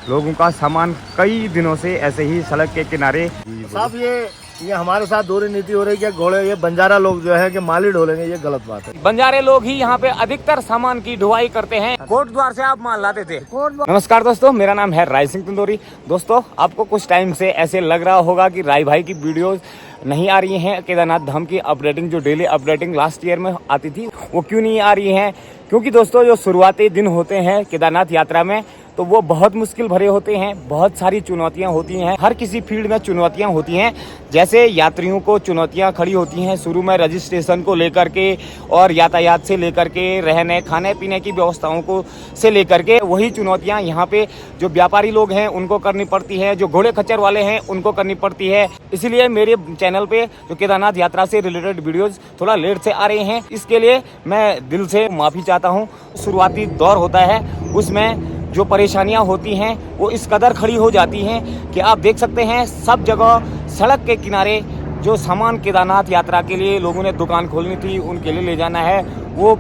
लोगों का सामान कई दिनों से ऐसे ही सड़क के किनारे। साहब ये हमारे साथ दोहरी नीति हो रही है कि घोड़े ये बंजारा लोग जो है कि माली ढोलेंगे, ये गलत बात है। बंजारे लोग ही यहाँ पे अधिकतर सामान की ढुलाई करते हैं। कोट द्वार से आप माल लाते थे। नमस्कार दोस्तों, मेरा नाम है राय सिंह तंदूरी। दोस्तों, आपको कुछ टाइम से ऐसे लग रहा होगा कि राय भाई की वीडियोस नहीं आ रही हैं। केदारनाथ धाम की अपडेटिंग, जो डेली अपडेटिंग लास्ट ईयर में आती थी, वो क्यों नहीं आ रही है? क्योंकि दोस्तों, जो शुरुआती दिन होते हैं केदारनाथ यात्रा में, तो वो बहुत मुश्किल भरे होते हैं। बहुत सारी चुनौतियां होती हैं। हर किसी फील्ड में चुनौतियां होती हैं। जैसे यात्रियों को चुनौतियां खड़ी होती हैं शुरू में रजिस्ट्रेशन को लेकर के, और यातायात से लेकर के, रहने खाने पीने की व्यवस्थाओं को से लेकर के, वही चुनौतियां यहाँ पे जो व्यापारी लोग हैं उनको करनी पड़ती है, जो घोड़े खच्चर वाले हैं उनको करनी पड़ती है। इसीलिए मेरे चैनल पे जो केदारनाथ यात्रा से रिलेटेड वीडियोज थोड़ा लेट से आ रहे हैं। इसके लिए मैं दिल से माफ़ी चाहता हूँ। शुरुआती दौर होता है, उसमें जो परेशानियां होती हैं वो इस कदर खड़ी हो जाती हैं कि आप देख सकते हैं सब जगह सड़क के किनारे जो सामान केदारनाथ यात्रा के लिए लोगों ने दुकान खोलनी थी, उनके लिए ले जाना है, वो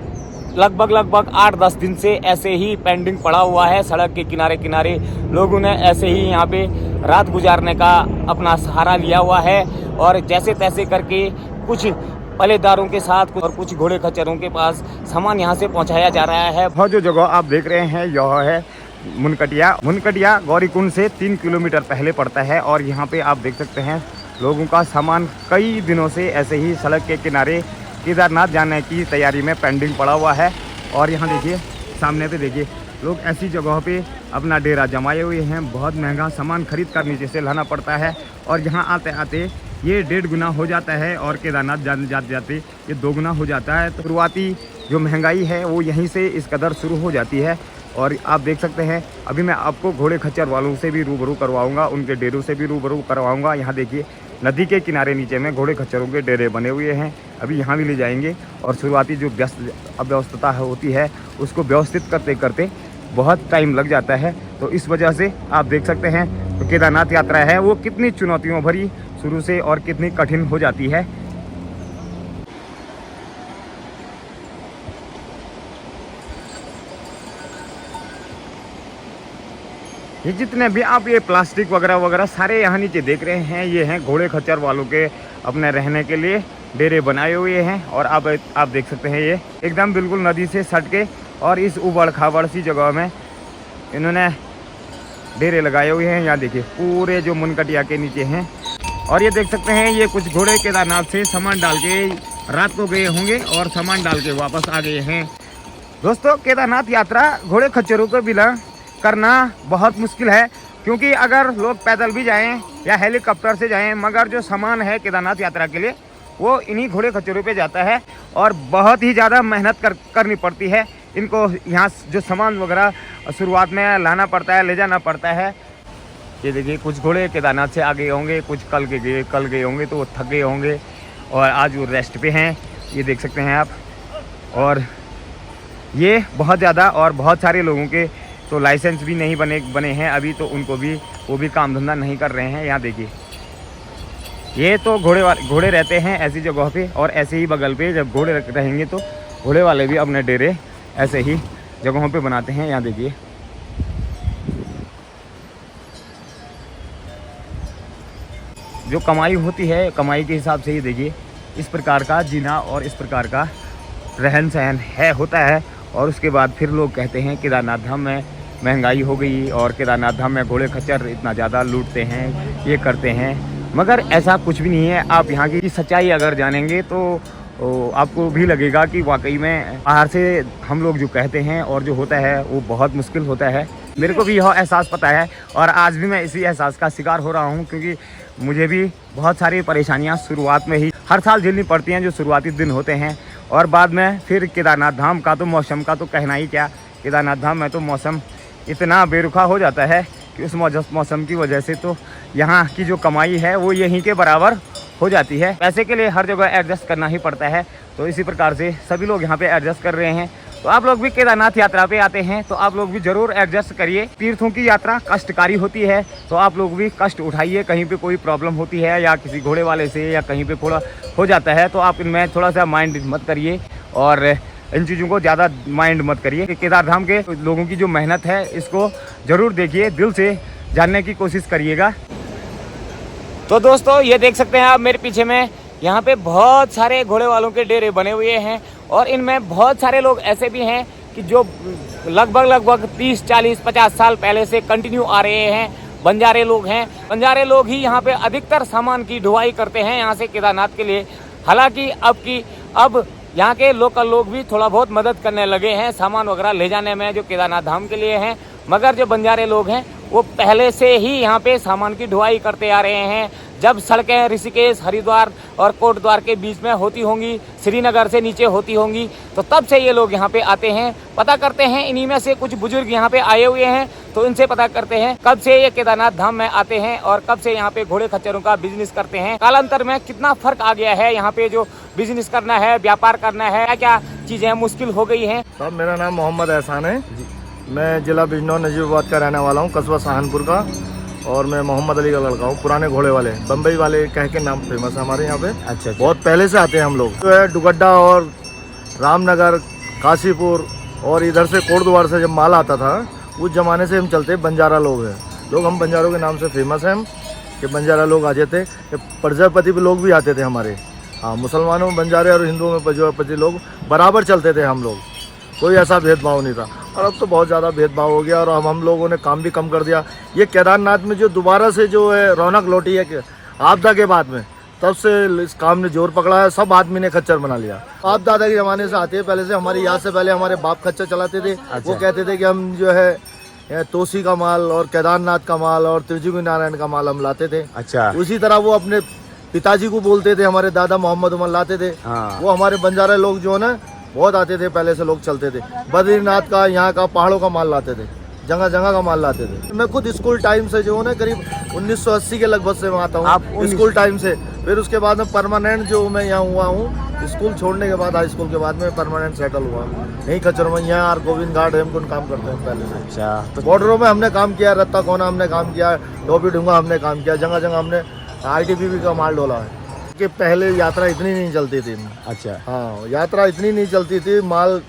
लगभग 8-10 दिन से ऐसे ही पेंडिंग पड़ा हुआ है। सड़क के किनारे लोगों ने ऐसे ही यहाँ पे रात गुजारने का अपना सहारा लिया हुआ है, और जैसे तैसे करके कुछ पल्लेदारों के साथ और कुछ घोड़े खच्चरों के पास सामान यहाँ से पहुँचाया जा रहा है। बहुत जो जगह आप देख रहे हैं, यह है मुनकटिया गौरीकुंड से 3 किलोमीटर पहले पड़ता है। और यहाँ पे आप देख सकते हैं लोगों का सामान कई दिनों से ऐसे ही सड़क के किनारे केदारनाथ जाने की तैयारी में पेंडिंग पड़ा हुआ है। और यहाँ देखिए, सामने पे देखिए, लोग ऐसी जगहों पे अपना डेरा जमाए हुए हैं। बहुत महंगा सामान खरीद कर नीचे से लाना पड़ता है, और यहाँ आते आते ये 1.5 गुना हो जाता है, और केदारनाथ जाते ये 2 गुना हो जाता है। तो शुरुआती जो महंगाई है वो यहीं से इस कदर शुरू हो जाती है। और आप देख सकते हैं, अभी मैं आपको घोड़े खच्चर वालों से भी रूबरू करवाऊंगा, उनके डेरों से भी रूबरू करवाऊंगा। यहाँ देखिए, नदी के किनारे नीचे में घोड़े खच्चरों के डेरे बने हुए हैं। अभी यहाँ भी ले जाएंगे, और शुरुआती जो अव्यवस्था होती है उसको व्यवस्थित करते करते बहुत टाइम लग जाता है। तो इस वजह से आप देख सकते हैं तो केदारनाथ यात्रा है वो कितनी चुनौतियों भरी शुरू से और कितनी कठिन हो जाती है। ये जितने भी आप ये प्लास्टिक वगैरह सारे यहाँ नीचे देख रहे हैं, ये हैं घोड़े खच्चर वालों के अपने रहने के लिए डेरे बनाए हुए हैं। और आप देख सकते हैं, ये एकदम बिल्कुल नदी से सट के और इस उबड़ खाबड़ सी जगह में इन्होंने डेरे लगाए हुए हैं। यहाँ देखिए, पूरे जो मुनकटिया के नीचे हैं। और ये देख सकते हैं, ये कुछ घोड़े केदारनाथ से सामान डाल के रात को गए होंगे और सामान डाल के वापस आ गए हैं। दोस्तों, केदारनाथ यात्रा घोड़े खच्चरों के बिना करना बहुत मुश्किल है, क्योंकि अगर लोग पैदल भी जाएं या हेलीकॉप्टर से जाएं, मगर जो सामान है केदारनाथ यात्रा के लिए वो इन्हीं घोड़े खच्चरों पे जाता है, और बहुत ही ज़्यादा मेहनत करनी पड़ती है। इनको यहाँ जो सामान वगैरह शुरुआत में लाना पड़ता है, ले जाना पड़ता है। ये देखिए, कुछ घोड़े केदारनाथ से आ गए होंगे, कुछ कल गए होंगे, तो वो थक गए होंगे और आज वो रेस्ट पे हैं। ये देख सकते हैं आप। और ये बहुत ज़्यादा, और बहुत सारे लोगों के तो लाइसेंस भी नहीं बने हैं अभी, तो उनको भी वो भी काम धंधा नहीं कर रहे हैं। यहाँ देखिए, ये तो घोड़े रहते हैं ऐसी जगह पे, और ऐसे ही बगल पे जब घोड़े रहेंगे तो घोड़े वाले भी अपने डेरे ऐसे ही जगहों पे बनाते हैं। यहाँ देखिए, जो कमाई होती है, कमाई के हिसाब से ही देखिए इस प्रकार का जीना और इस प्रकार का रहन सहन है होता है। और उसके बाद फिर लोग कहते हैं केदारनाथ धाम में महंगाई हो गई, और केदारनाथ धाम में घोड़े खच्चर इतना ज़्यादा लूटते हैं, ये करते हैं। मगर ऐसा कुछ भी नहीं है। आप यहाँ की सच्चाई अगर जानेंगे तो आपको भी लगेगा कि वाकई में बाहर से हम लोग जो कहते हैं और जो होता है वो बहुत मुश्किल होता है। मेरे को भी यह एहसास पता है, और आज भी मैं इसी एहसास का शिकार हो रहा हूँ, क्योंकि मुझे भी बहुत सारी परेशानियाँ शुरुआत में ही हर साल झेलनी पड़ती हैं, जो शुरुआती दिन होते हैं। और बाद में फिर केदारनाथ धाम का तो मौसम का तो कहना ही क्या। केदारनाथ धाम में तो मौसम इतना बेरुखा हो जाता है कि उस मौसम की वजह से तो यहाँ की जो कमाई है वो यहीं के बराबर हो जाती है। पैसे के लिए हर जगह एडजस्ट करना ही पड़ता है। तो इसी प्रकार से सभी लोग यहाँ पे एडजस्ट कर रहे हैं। तो आप लोग भी केदारनाथ यात्रा पे आते हैं तो आप लोग भी जरूर एडजस्ट करिए। तीर्थों की यात्रा कष्टकारी होती है, तो आप लोग भी कष्ट उठाइए। कहीं पे कोई प्रॉब्लम होती है या किसी घोड़े वाले से या कहीं पे थोड़ा हो जाता है, तो आप इनमें थोड़ा सा माइंड मत करिए और इन चीज़ों को ज़्यादा माइंड मत करिए। केदार धाम के लोगों की जो मेहनत है इसको ज़रूर देखिए, दिल से जानने की कोशिश करिएगा। तो दोस्तों ये देख सकते हैं आप मेरे पीछे में, यहाँ पे बहुत सारे घोड़े वालों के डेरे बने हुए हैं और इनमें बहुत सारे लोग ऐसे भी हैं कि जो लगभग 30, 40, 50 साल पहले से कंटिन्यू आ रहे हैं। बंजारे लोग हैं, बंजारे लोग ही यहाँ पे अधिकतर सामान की ढुलाई करते हैं यहाँ से केदारनाथ के लिए। हालांकि अब यहाँ के लोकल लोग भी थोड़ा बहुत मदद करने लगे हैं सामान वगैरह ले जाने में जो केदारनाथ धाम के लिए हैं, मगर जो बंजारे लोग हैं वो पहले से ही यहाँ पे सामान की ढुलाई करते आ रहे हैं। जब सड़कें ऋषिकेश, हरिद्वार और कोटद्वार के बीच में होती होंगी, श्रीनगर से नीचे होती होंगी, तो तब से ये लोग यहाँ पे आते हैं, पता करते हैं। इन्हीं में से कुछ बुजुर्ग यहाँ पे आए हुए हैं, तो इनसे पता करते हैं कब से ये केदारनाथ धाम में आते हैं और कब से यहाँ पे घोड़े खच्चरों का बिजनेस करते हैं। कालांतर में कितना फर्क आ गया है, यहाँ पे जो बिजनेस करना है, व्यापार करना है, क्या क्या चीजें मुश्किल हो गई है। साहब मेरा नाम मोहम्मद एहसान है, मैं जिला बिजनौर नजीबाबाद का रहने वाला हूँ, कस्बा सहारनपुर का, और मैं मोहम्मद अली का लड़का हूँ। पुराने घोड़े वाले, बम्बई वाले कह के नाम फेमस है हमारे यहाँ पे। अच्छा। बहुत पहले से आते हैं हम लोग। जो है डुगड्डा और रामनगर, काशीपुर और इधर से कोटद्वार से जब माल आता था उस जमाने से हम चलते। बंजारा लोग हैं, लोग हम बंजारों के नाम से फेमस हैं कि बंजारा लोग आ जाते। प्रजापति भी लोग भी आते थे हमारे। हाँ, मुसलमानों में बंजारे और हिंदुओं में प्रजापति लोग बराबर चलते थे हम लोग, कोई ऐसा भेदभाव नहीं था। और अब तो बहुत ज़्यादा भेदभाव हो गया और अब हम लोगों ने काम भी कम कर दिया। ये केदारनाथ में जो दोबारा से जो है रौनक लौटी है कि आपदा के बाद में, तब से इस काम ने जोर पकड़ा है। सब आदमी ने खच्चर बना लिया। आप दादा के ज़माने से आते हैं, पहले से हमारी याद से पहले हमारे बाप खच्चर चलाते थे। वो कहते थे कि हम जो है तोसी का माल और केदारनाथ का माल और त्रिजुगी नारायण का माल हम लाते थे। अच्छा। उसी तरह वो अपने पिताजी को बोलते थे, हमारे दादा मोहम्मद उमर लाते थे। वो हमारे बंजारा लोग जो है ना बहुत आते थे, पहले से लोग चलते थे। बद्रीनाथ का, यहाँ का, पहाड़ों का माल लाते थे, जगह जगह का माल लाते थे। मैं खुद स्कूल टाइम से जो है ना करीब 1980 के लगभग से मैं आता हूँ, स्कूल टाइम से। फिर उसके बाद में परमानेंट जो मैं यहाँ हुआ हूँ, स्कूल छोड़ने के बाद, हाई स्कूल के बाद में परमानेंट सेटल हुआ यहीं खच्चर में। यहाँ और गोविंद घाट हेमकुंड काम करते हैं पहले से। अच्छा। तो बॉर्डरों में हमने काम किया, रत्ता कोना हमने काम किया, टोपी ढूंगा हमने काम किया, जगह जगह हमने ITBP का माल डोला है। कि पहले यात्रा इतनी नहीं चलती थी। अच्छा। हाँ, यात्रा इतनी नहीं चलती थी, माल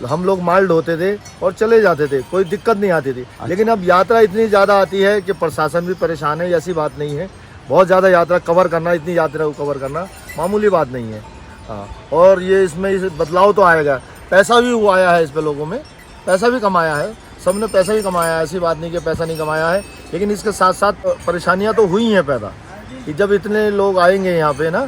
हम लोग माल ढोते थे और चले जाते थे, कोई दिक्कत नहीं आती थी। अच्छा। लेकिन अब यात्रा इतनी ज़्यादा आती है कि प्रशासन भी परेशान है। ऐसी बात नहीं है, बहुत ज़्यादा यात्रा कवर करना, इतनी यात्रा को कवर करना मामूली बात नहीं है। हाँ, और ये इसमें इस बदलाव तो आएगा। पैसा भी हुआ आया है इस पे, लोगों में पैसा भी कमाया है, सबने पैसा भी कमाया है। ऐसी बात नहीं कि पैसा नहीं कमाया है, लेकिन इसके साथ साथ परेशानियाँ तो हुई हैं पैदा कि जब इतने लोग आएंगे यहाँ पे ना,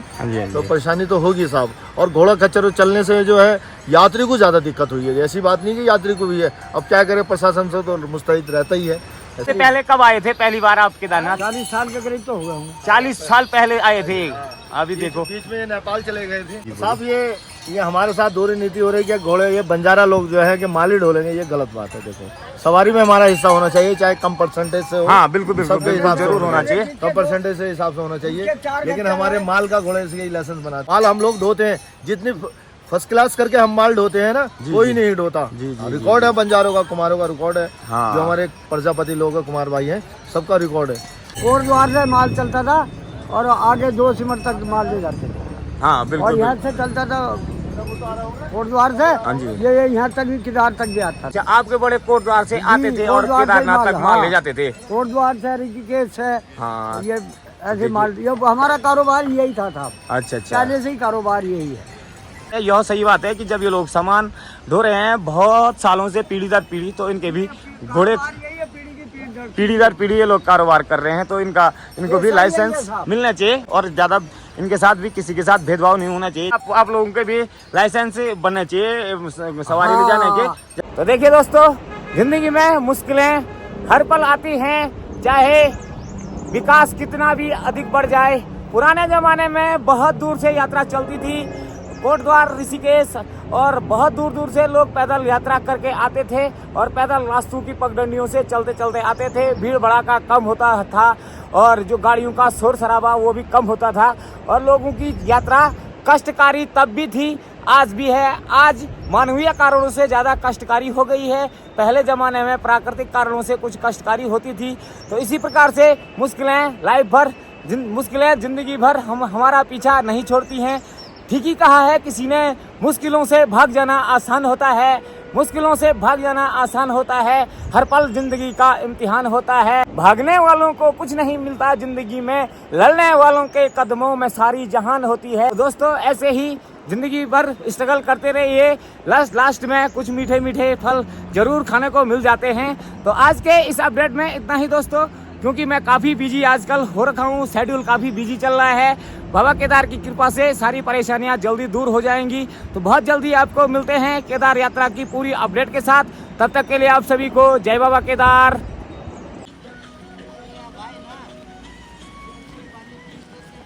तो परेशानी तो होगी साहब। और घोड़ा खच्चर चलने से जो है यात्री को ज़्यादा दिक्कत हुई है। ऐसी बात नहीं कि यात्री को भी है, अब क्या करे, प्रशासन से तो मुस्तैद रहता ही है। इससे पहले कब आए थे पहली बार आप केदारनाथ? 40 साल के करीब तो हुआ हूँ। 40 साल पहले आए थे। अभी देखो बीच में नेपाल चले गए थे साहब। ये हमारे साथ दोहरी नीति हो रही है कि घोड़े, ये बंजारा लोग जो है कि माल ही ढोलेंगे, ये गलत बात है। देखो, सवारी में हमारा हिस्सा होना चाहिए, चाहे कम परसेंटेज से हो। हाँ, बिल्कुल जरूर होना चाहिए, कम परसेंटेज से हिसाब से होना चाहिए। लेकिन हमारे माल का घोड़े से लाइसेंस बना, माल हम लोग ढोते हैं। जितनी फर्स्ट क्लास करके हम माल ढोते हैं ना, कोई नहीं ढोता। रिकॉर्ड है बंजारों का, कुमारों का रिकॉर्ड है। जो हमारे प्रजापति लोग हैं, कुमार भाई हैं, सबका रिकॉर्ड है। कोटद्वार से माल चलता था और आगे 2 सिमट तक माल ले जाते थे। हाँ, बिल्कुल। और यहाँ से चलता था कोटद्वार से, ये यहाँ तक भी केदार तक गया था। अच्छा, आपके बड़े कोटद्वार से आते थे और केदारनाथ तक माल ले जाते थे। कोटद्वार से, ऋषिकेश से। हाँ, ये ऐसे माल, ये हमारा कारोबार यही था साहब। अच्छा। पहले से ही कारोबार यही है। यह सही बात है कि जब ये लोग सामान ढो रहे हैं बहुत सालों से, पीढ़ी दर पीढ़ी, तो इनके भी घोड़े पीढ़ी दर पीढ़ी ये लोग कारोबार कर रहे हैं, तो इनको भी लाइसेंस मिलना चाहिए और ज़्यादा इनके साथ भी किसी के साथ भेदभाव नहीं होना चाहिए। आप लोगों के भी लाइसेंस बनने चाहिए सवारी ले जाने के। तो देखिए दोस्तों, जिंदगी में मुश्किलें हर पल आती हैं, चाहे विकास कितना भी अधिक बढ़ जाए। पुराने जमाने में बहुत दूर से यात्रा चलती थी, कोटद्वार, ऋषिकेश, और बहुत दूर दूर से लोग पैदल यात्रा करके आते थे और पैदल रास्तों की पगडंडियों से चलते चलते आते थे। भीड़ भड़ाका कम होता था और जो गाड़ियों का शोर शराबा वो भी कम होता था और लोगों की यात्रा कष्टकारी तब भी थी, आज भी है। आज मानवीय कारणों से ज़्यादा कष्टकारी हो गई है। पहले ज़माने में प्राकृतिक कारणों से कुछ कष्टकारी होती थी। तो इसी प्रकार से मुश्किलें लाइफ भर, मुश्किलें ज़िंदगी भर हमारा पीछा नहीं छोड़ती हैं। ठीक ही कहा है किसी ने, मुश्किलों से भाग जाना आसान होता है, मुश्किलों से भाग जाना आसान होता है, हर पल जिंदगी का इम्तिहान होता है। भागने वालों को कुछ नहीं मिलता जिंदगी में, लड़ने वालों के कदमों में सारी जहान होती है। दोस्तों ऐसे ही जिंदगी भर स्ट्रगल करते रहिए, लास्ट में कुछ मीठे मीठे फल जरूर खाने को मिल जाते हैं। तो आज के इस अपडेट में इतना ही दोस्तों, क्योंकि मैं काफ़ी बिजी आजकल हो रखा हूँ, शेड्यूल काफ़ी बिजी चल रहा है। बाबा केदार की कृपा से सारी परेशानियाँ जल्दी दूर हो जाएंगी। तो बहुत जल्दी आपको मिलते हैं केदार यात्रा की पूरी अपडेट के साथ। तब तक के लिए आप सभी को जय बाबा केदार।